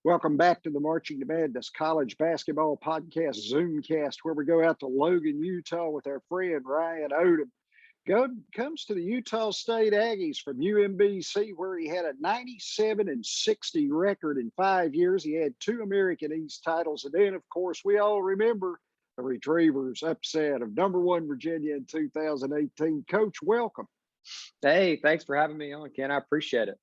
Welcome back to the Marching to Madness College Basketball Podcast Zoomcast, where we go out to Logan, Utah with our friend Ryan Odom. Comes to the Utah State Aggies from UMBC, where he had a 97-60 record in 5 years. He had 2 American East titles. And then, of course, we all remember the Retrievers' upset of #1 Virginia in 2018. Coach, welcome. Hey, thanks for having me on, Ken. I appreciate it.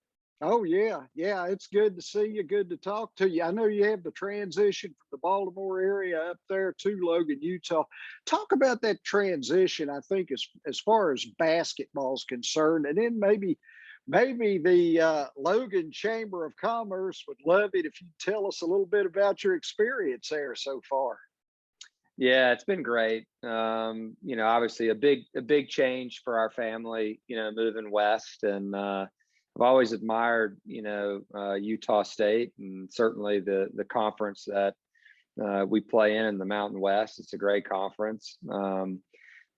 Oh, yeah. Yeah, it's good to see you. Good to talk to you. I know you have the transition from the Baltimore area up there to Logan, Utah. Talk about that transition, I think, as far as basketball is concerned. And then maybe the Logan Chamber of Commerce would love it if you tell us a little bit about your experience there so far. Yeah, it's been great. Obviously a big change for our family, moving west. And I've always admired, Utah State, and certainly the conference that we play in the Mountain West. It's a great conference. I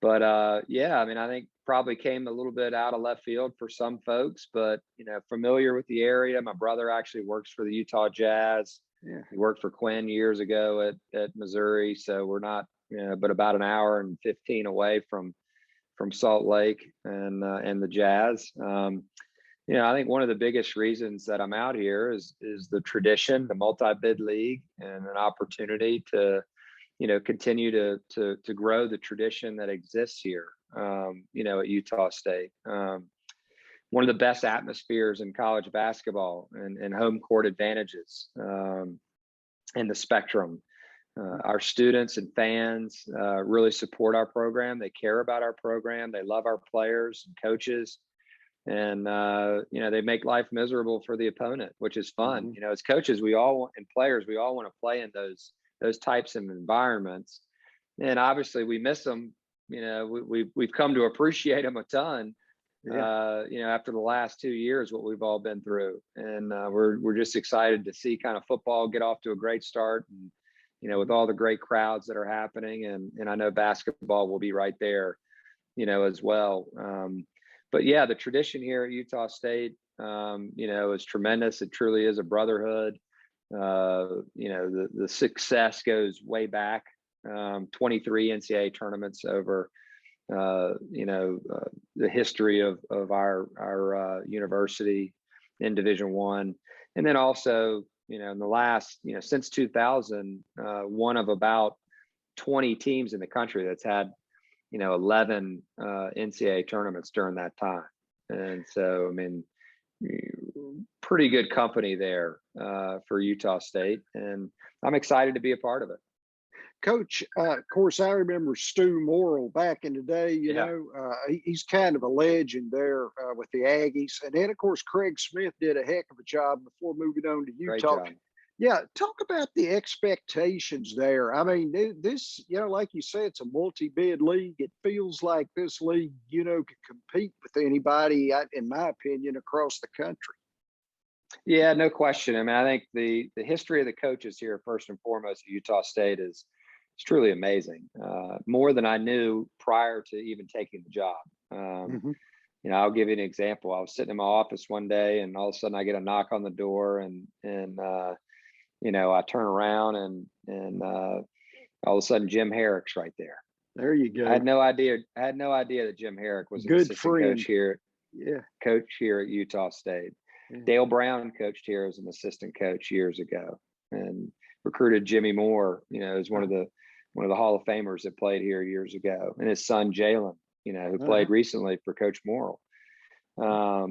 think probably came a little bit out of left field for some folks, but, familiar with the area. My brother actually works for the Utah Jazz. Yeah. He worked for Quinn years ago at Missouri. So we're not, but about an hour and 15 away from Salt Lake and the Jazz. I think one of the biggest reasons that I'm out here is the tradition, the multi-bid league, and an opportunity to, continue to grow the tradition that exists here, at Utah State. One of the best atmospheres in college basketball and home court advantages in the spectrum. Our students and fans really support our program. They care about our program. They love our players and coaches. And, they make life miserable for the opponent, which is fun. Mm-hmm. As coaches, we all want to play in those types of environments. And obviously we miss them. We've come to appreciate them a ton, after the last 2 years, what we've all been through. And we're just excited to see kind of football get off to a great start. And, with all the great crowds that are happening, and I know basketball will be right there, as well. But yeah, the tradition here at Utah State, is tremendous. It truly is a brotherhood. The success goes way back. 23 NCAA tournaments over, the history of our university in Division I. And then also, in the last, since 2000, one of about 20 teams in the country that's had 11 NCAA tournaments during that time. And so, pretty good company there for Utah State. And I'm excited to be a part of it. Coach, of course, I remember Stu Morrill back in the day. He's kind of a legend there with the Aggies. And then, of course, Craig Smith did a heck of a job before moving on to Utah. Great job. Yeah, talk about the expectations there. This, like you said, it's a multi-bid league. It feels like this league, could compete with anybody, in my opinion, across the country. Yeah, no question. I think the history of the coaches here, first and foremost, at Utah State is truly amazing. More than I knew prior to even taking the job. I'll give you an example. I was sitting in my office one day, and all of a sudden I get a knock on the door, and I turn around and all of a sudden Jim Herrick's right there. There you go. I had no idea that Jim Herrick was an assistant coach here. Yeah, coach here at Utah State. Yeah. Dale Brown coached here as an assistant coach years ago, and recruited Jimmy Moore, as one of the Hall of Famers that played here years ago, and his son Jalen, who played recently for Coach Morrill. A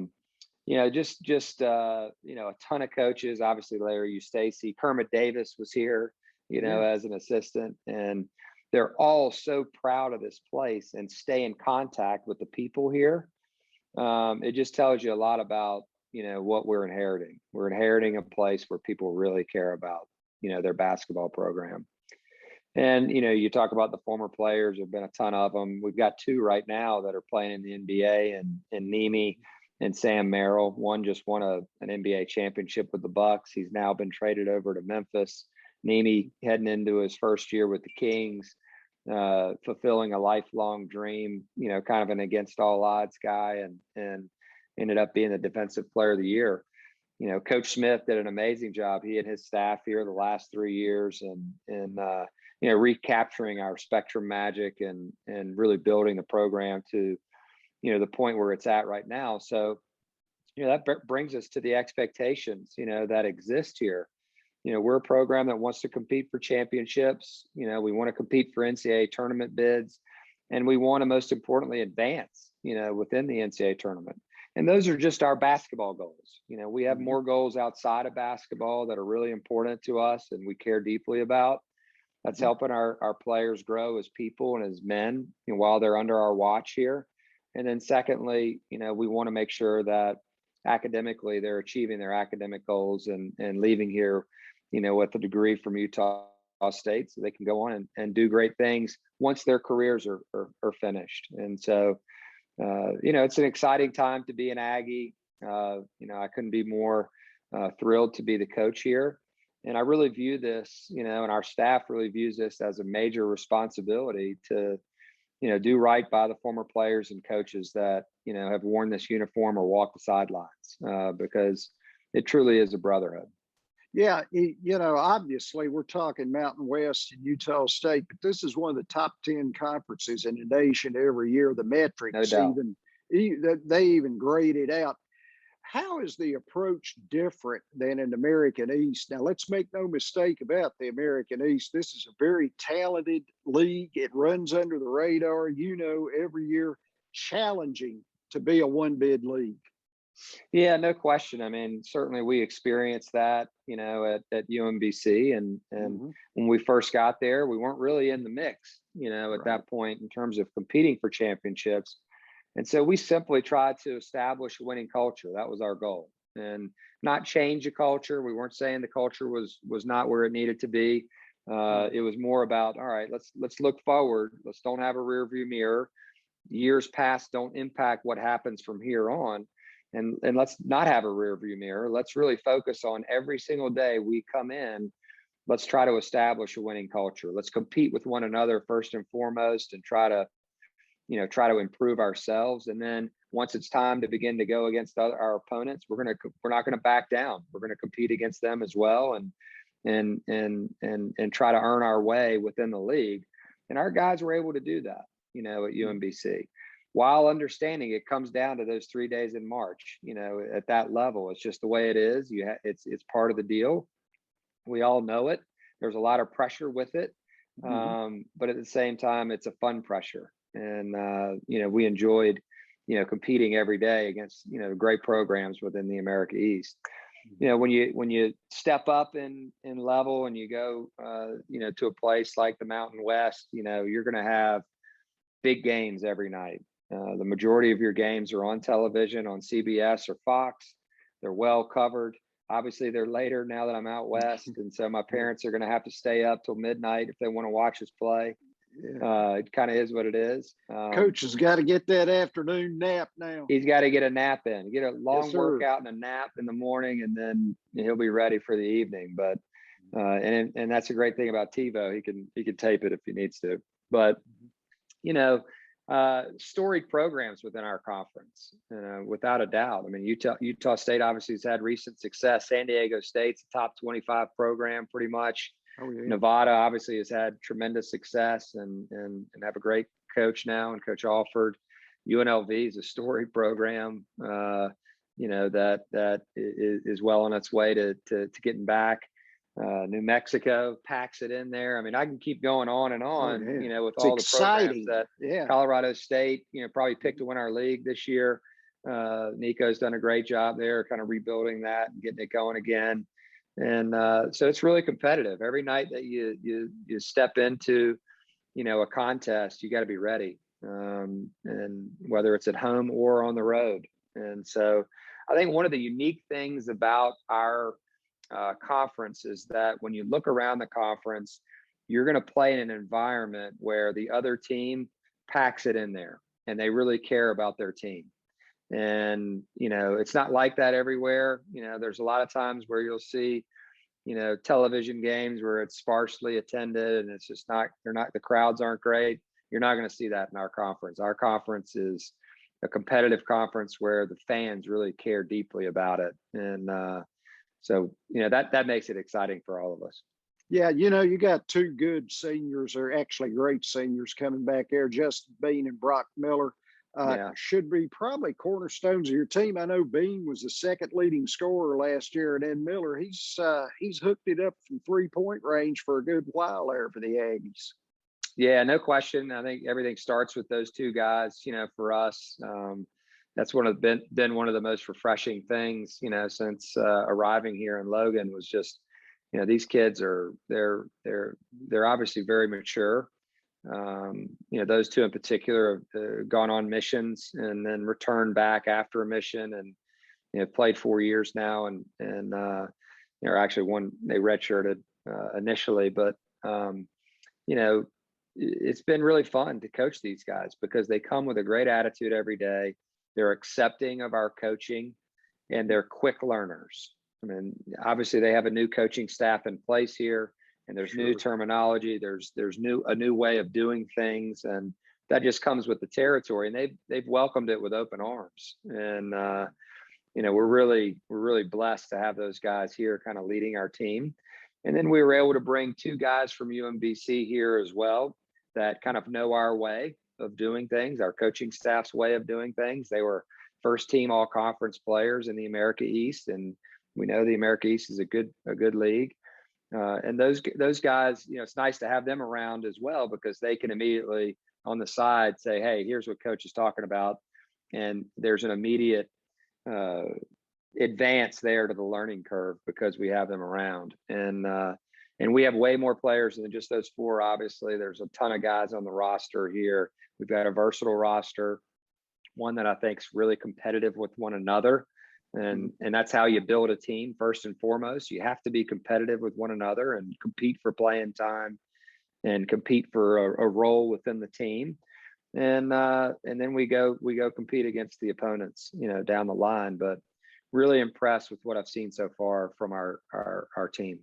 ton of coaches. Obviously, Larry Eustace, Kermit Davis was here, as an assistant, and they're all so proud of this place and stay in contact with the people here. It just tells you a lot about, what we're inheriting. We're inheriting a place where people really care about, their basketball program. And, you talk about the former players, there've been a ton of them. We've got 2 right now that are playing in the NBA, and Nimi and Sam Merrill. One just won an NBA championship with the Bucks. He's now been traded over to Memphis. Nimi heading into his first year with the Kings, fulfilling a lifelong dream, kind of an against all odds guy, and ended up being the defensive player of the year. Coach Smith did an amazing job. He and his staff here the last 3 years, and recapturing our Spectrum magic and really building the program to, the point where it's at right now. So, that brings us to the expectations, that exist here. We're a program that wants to compete for championships. We want to compete for NCAA tournament bids, and we want to, most importantly, advance, within the NCAA tournament. And those are just our basketball goals. We have more goals outside of basketball that are really important to us and we care deeply about. That's helping our players grow as people and as men, while they're under our watch here. And then secondly, we want to make sure that academically they're achieving their academic goals and leaving here, with a degree from Utah State, so they can go on and do great things once their careers are finished. And so, it's an exciting time to be an Aggie. I couldn't be more thrilled to be the coach here. And I really view this, and our staff really views this as a major responsibility to, do right by the former players and coaches that, have worn this uniform or walked the sidelines, because it truly is a brotherhood. Yeah, obviously we're talking Mountain West and Utah State, but this is one of the top 10 conferences in the nation every year. The metrics, they even grade it out. How is the approach different than in the American East? Now, let's make no mistake about the American East. This is a very talented league. It runs under the radar, every year, challenging to be a one-bid league. Yeah, no question. I mean, certainly we experienced that, at UMBC. And when we first got there, we weren't really in the mix, at that point in terms of competing for championships. And so we simply tried to establish a winning culture. That was our goal, and not change the culture. We weren't saying the culture was not where it needed to be. It was more about, all right, let's look forward. Let's don't have a rear view mirror. Years past don't impact what happens from here on. And let's not have a rear view mirror. Let's really focus on every single day we come in. Let's try to establish a winning culture. Let's compete with one another first and foremost, and try to improve ourselves. And then once it's time to begin to go against our opponents, we're not going to back down. We're going to compete against them as well, and try to earn our way within the league. And our guys were able to do that, at UMBC. While understanding it comes down to those 3 days in March, at that level, it's just the way it is. It's part of the deal. We all know it. There's a lot of pressure with it, but at the same time, it's a fun pressure. And we enjoyed, competing every day against great programs within the America East. When you step up in level and you go to a place like the Mountain West, you're going to have big games every night. The majority of your games are on television, on CBS or Fox. They're well covered. Obviously, they're later now that I'm out west, and so my parents are going to have to stay up till midnight if they want to watch us play. It kind of is what it is. Coach has got to get that afternoon nap now. He's got to get a nap in, get a long workout and a nap in the morning, and then he'll be ready for the evening. But and that's a great thing about TiVo. He can tape it if he needs to. But storied programs within our conference, without a doubt. I mean, Utah State obviously has had recent success. San Diego State's a top 25 program pretty much. Oh, yeah. Nevada obviously has had tremendous success and have a great coach now, and Coach Alford. UNLV is a storied program, that is well on its way to getting back. New Mexico packs it in there. I mean, I can keep going on and on, with all the programs that Colorado State, probably picked to win our league this year. Nico's done a great job there, kind of rebuilding that and getting it going again. And so it's really competitive. Every night that you step into, a contest, you got to be ready. And whether it's at home or on the road. And so I think one of the unique things about our conference is that when you look around the conference, you're going to play in an environment where the other team packs it in there and they really care about their team. And, it's not like that everywhere. There's a lot of times where you'll see, television games where it's sparsely attended and it's just the crowds aren't great. You're not going to see that in our conference. Our conference is a competitive conference where the fans really care deeply about it. And so, that makes it exciting for all of us. Yeah, you got two good seniors, or actually great seniors coming back there, Justin Bean and Brock Miller. Should be probably cornerstones of your team. I know Bean was the second leading scorer last year, and then Miller, he's hooked it up from 3-point range for a good while there for the Aggies. Yeah, no question. I think everything starts with those two guys. For us, that's been one of the most refreshing things, since arriving here in Logan, was just, these kids they're obviously very mature. Those two in particular have gone on missions and then returned back after a mission, and played 4 years now, and actually they redshirted initially, but it's been really fun to coach these guys because they come with a great attitude every day. They're accepting of our coaching, and they're quick learners. I mean, obviously they have a new coaching staff in place here, and there's new terminology. There's a new way of doing things, and that just comes with the territory. And they've welcomed it with open arms. And we're really blessed to have those guys here, kind of leading our team. And then we were able to bring two guys from UMBC here as well that kind of know our way of doing things, our coaching staff's way of doing things. They were first team all conference players in the America East, and we know the America East is a good league. And those guys, it's nice to have them around as well, because they can immediately on the side say, hey, here's what coach is talking about. And there's an immediate advance there to the learning curve because we have them around. And we have way more players than just those four. Obviously, there's a ton of guys on the roster here. We've got a versatile roster, one that I think is really competitive with one another. And that's how you build a team. First and foremost, you have to be competitive with one another and compete for playing time and compete for a role within the team. And then we go compete against the opponents, down the line. But really impressed with what I've seen so far from our team.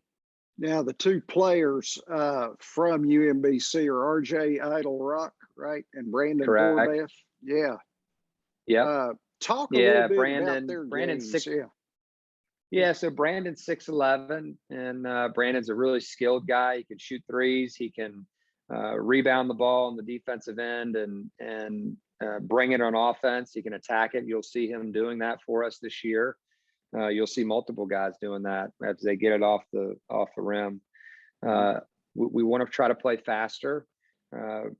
Now, the two players from UMBC are RJ Eytle-Rock, right? And Brandon Horvath. Yeah. Yeah. Talk a little bit about their Brandon's games. So Brandon's 6'11", and Brandon's a really skilled guy. He can shoot threes. He can rebound the ball on the defensive end and bring it on offense. He can attack it. You'll see him doing that for us this year. You'll see multiple guys doing that as they get it off the rim. We want to try to play faster.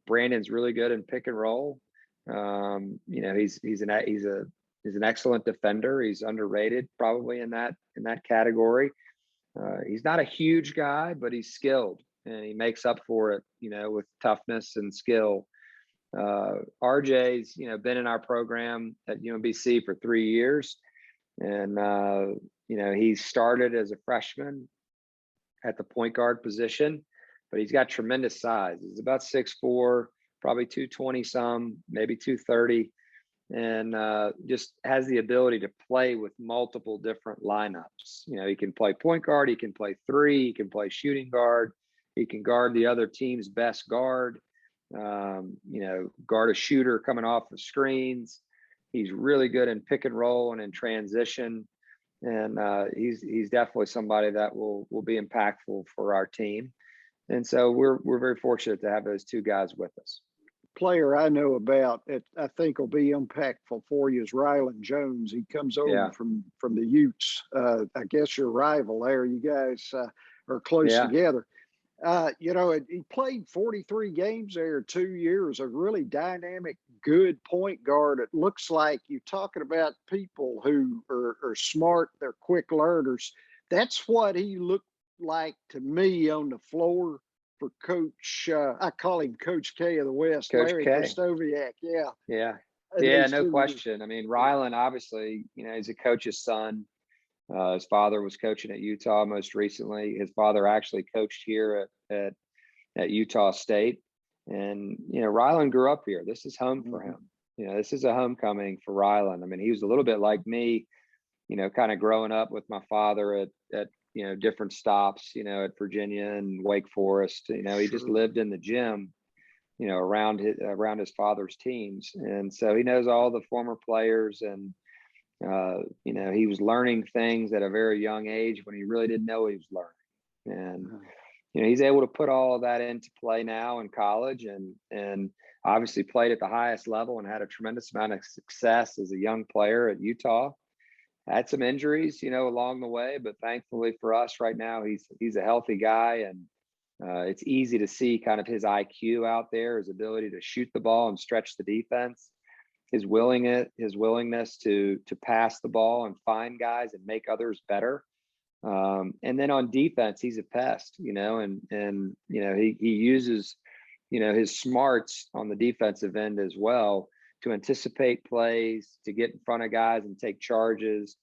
Brandon's really good in pick and roll. He's an excellent defender. He's underrated probably in that category. He's not a huge guy, but he's skilled, and he makes up for it, with toughness and skill. RJ's, been in our program at UMBC for 3 years. And, he started as a freshman at the point guard position, but he's got tremendous size. He's about 6'4", probably 220 some, maybe 230, and just has the ability to play with multiple different lineups. He can play point guard, he can play three, he can play shooting guard, he can guard the other team's best guard, guard a shooter coming off the screens. He's really good in pick and roll and in transition. And he's definitely somebody that will be impactful for our team. And so we're very fortunate to have those two guys with us. Player I know about that I think will be impactful for you is Rylan Jones. He comes over from the Utes. I guess your rival there. You guys are close together. He played 43 games there 2 years, a really dynamic, good point guard. It looks like you're talking about people who are smart, they're quick learners. That's what he looked like to me on the floor for Coach, I call him Coach K of the West, Coach Larry K. Kostoviak. Yeah, no question. I mean, Rylan, obviously, he's a coach's son. His father was coaching at Utah most recently. His father actually coached here at Utah State. And, Rylan grew up here. This is home for him. This is a homecoming for Rylan. I mean, he was a little bit like me, kind of growing up with my father at different stops, at Virginia and Wake Forest. He just lived in the gym. around his father's teams. And so he knows all the former players, and he was learning things at a very young age when he really didn't know he was learning. And he's able to put all of that into play now in college, and obviously played at the highest level and had a tremendous amount of success as a young player at Utah. Had some injuries, along the way, but thankfully for us right now, he's a healthy guy, and it's easy to see kind of his IQ out there, his ability to shoot the ball and stretch the defense, his willingness to pass the ball and find guys and make others better. And then on defense, he's a pest, and he uses, his smarts on the defensive end as well to anticipate plays, to get in front of guys and take charges.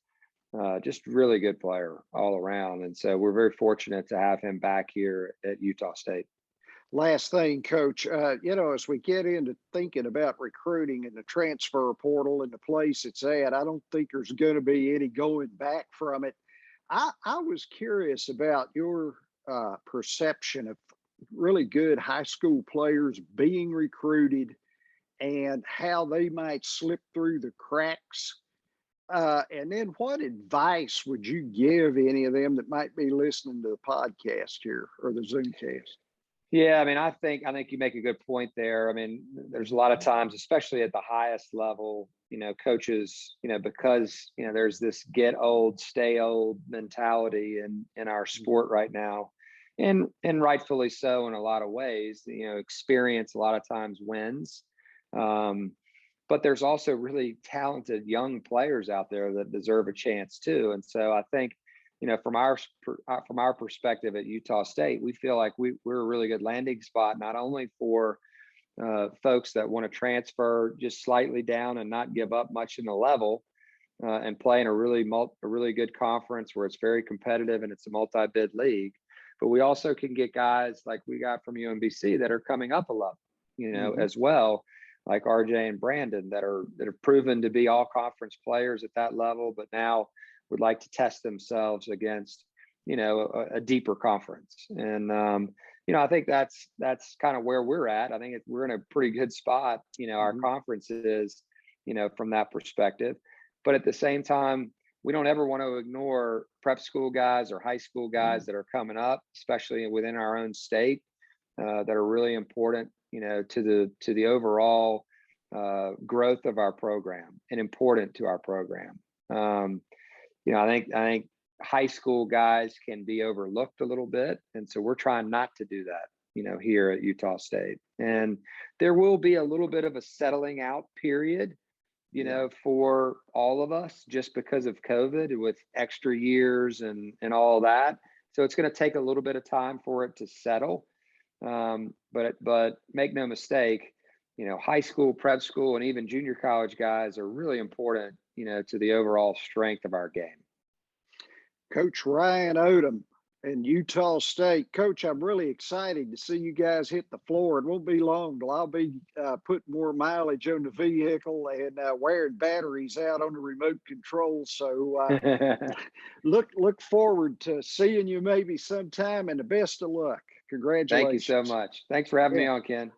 Just really good player all around. And so we're very fortunate to have him back here at Utah State. Last thing, Coach, as we get into thinking about recruiting and the transfer portal and the place it's at, I don't think there's going to be any going back from it. I was curious about your perception of really good high school players being recruited and how they might slip through the cracks. And then what advice would you give any of them that might be listening to the podcast here or the Zoomcast? Yeah, I mean, I think you make a good point there. I mean, there's a lot of times, especially at the highest level, coaches, because, there's this get old, stay old mentality in our sport right now. And rightfully so in a lot of ways. Experience a lot of times wins. But there's also really talented young players out there that deserve a chance too. And so I think, from our perspective at Utah State, we feel like we're a really good landing spot, not only for folks that want to transfer just slightly down and not give up much in the level and play in a really good conference where it's very competitive and it's a multi-bid league, but we also can get guys like we got from UMBC that are coming up a level, as well, like RJ and Brandon that have proven to be all conference players at that level, but now would like to test themselves against, a deeper conference. And, I think that's kind of where we're at. I think we're in a pretty good spot, our conference is, from that perspective. But at the same time, we don't ever want to ignore prep school guys or high school guys that are coming up, especially within our own state, that are really important, to the overall growth of our program and important to our program. I think high school guys can be overlooked a little bit. And so we're trying not to do that, here at Utah State. And there will be a little bit of a settling out period, for all of us just because of COVID with extra years and all that. So it's going to take a little bit of time for it to settle. But make no mistake, high school, prep school, and even junior college guys are really important, to the overall strength of our game. Coach Ryan Odom and Utah State. Coach, I'm really excited to see you guys hit the floor. It won't be long till I'll be putting more mileage on the vehicle and wearing batteries out on the remote control. So look forward to seeing you maybe sometime, and the best of luck. Congratulations. Thank you so much. Thanks for having me on, Ken.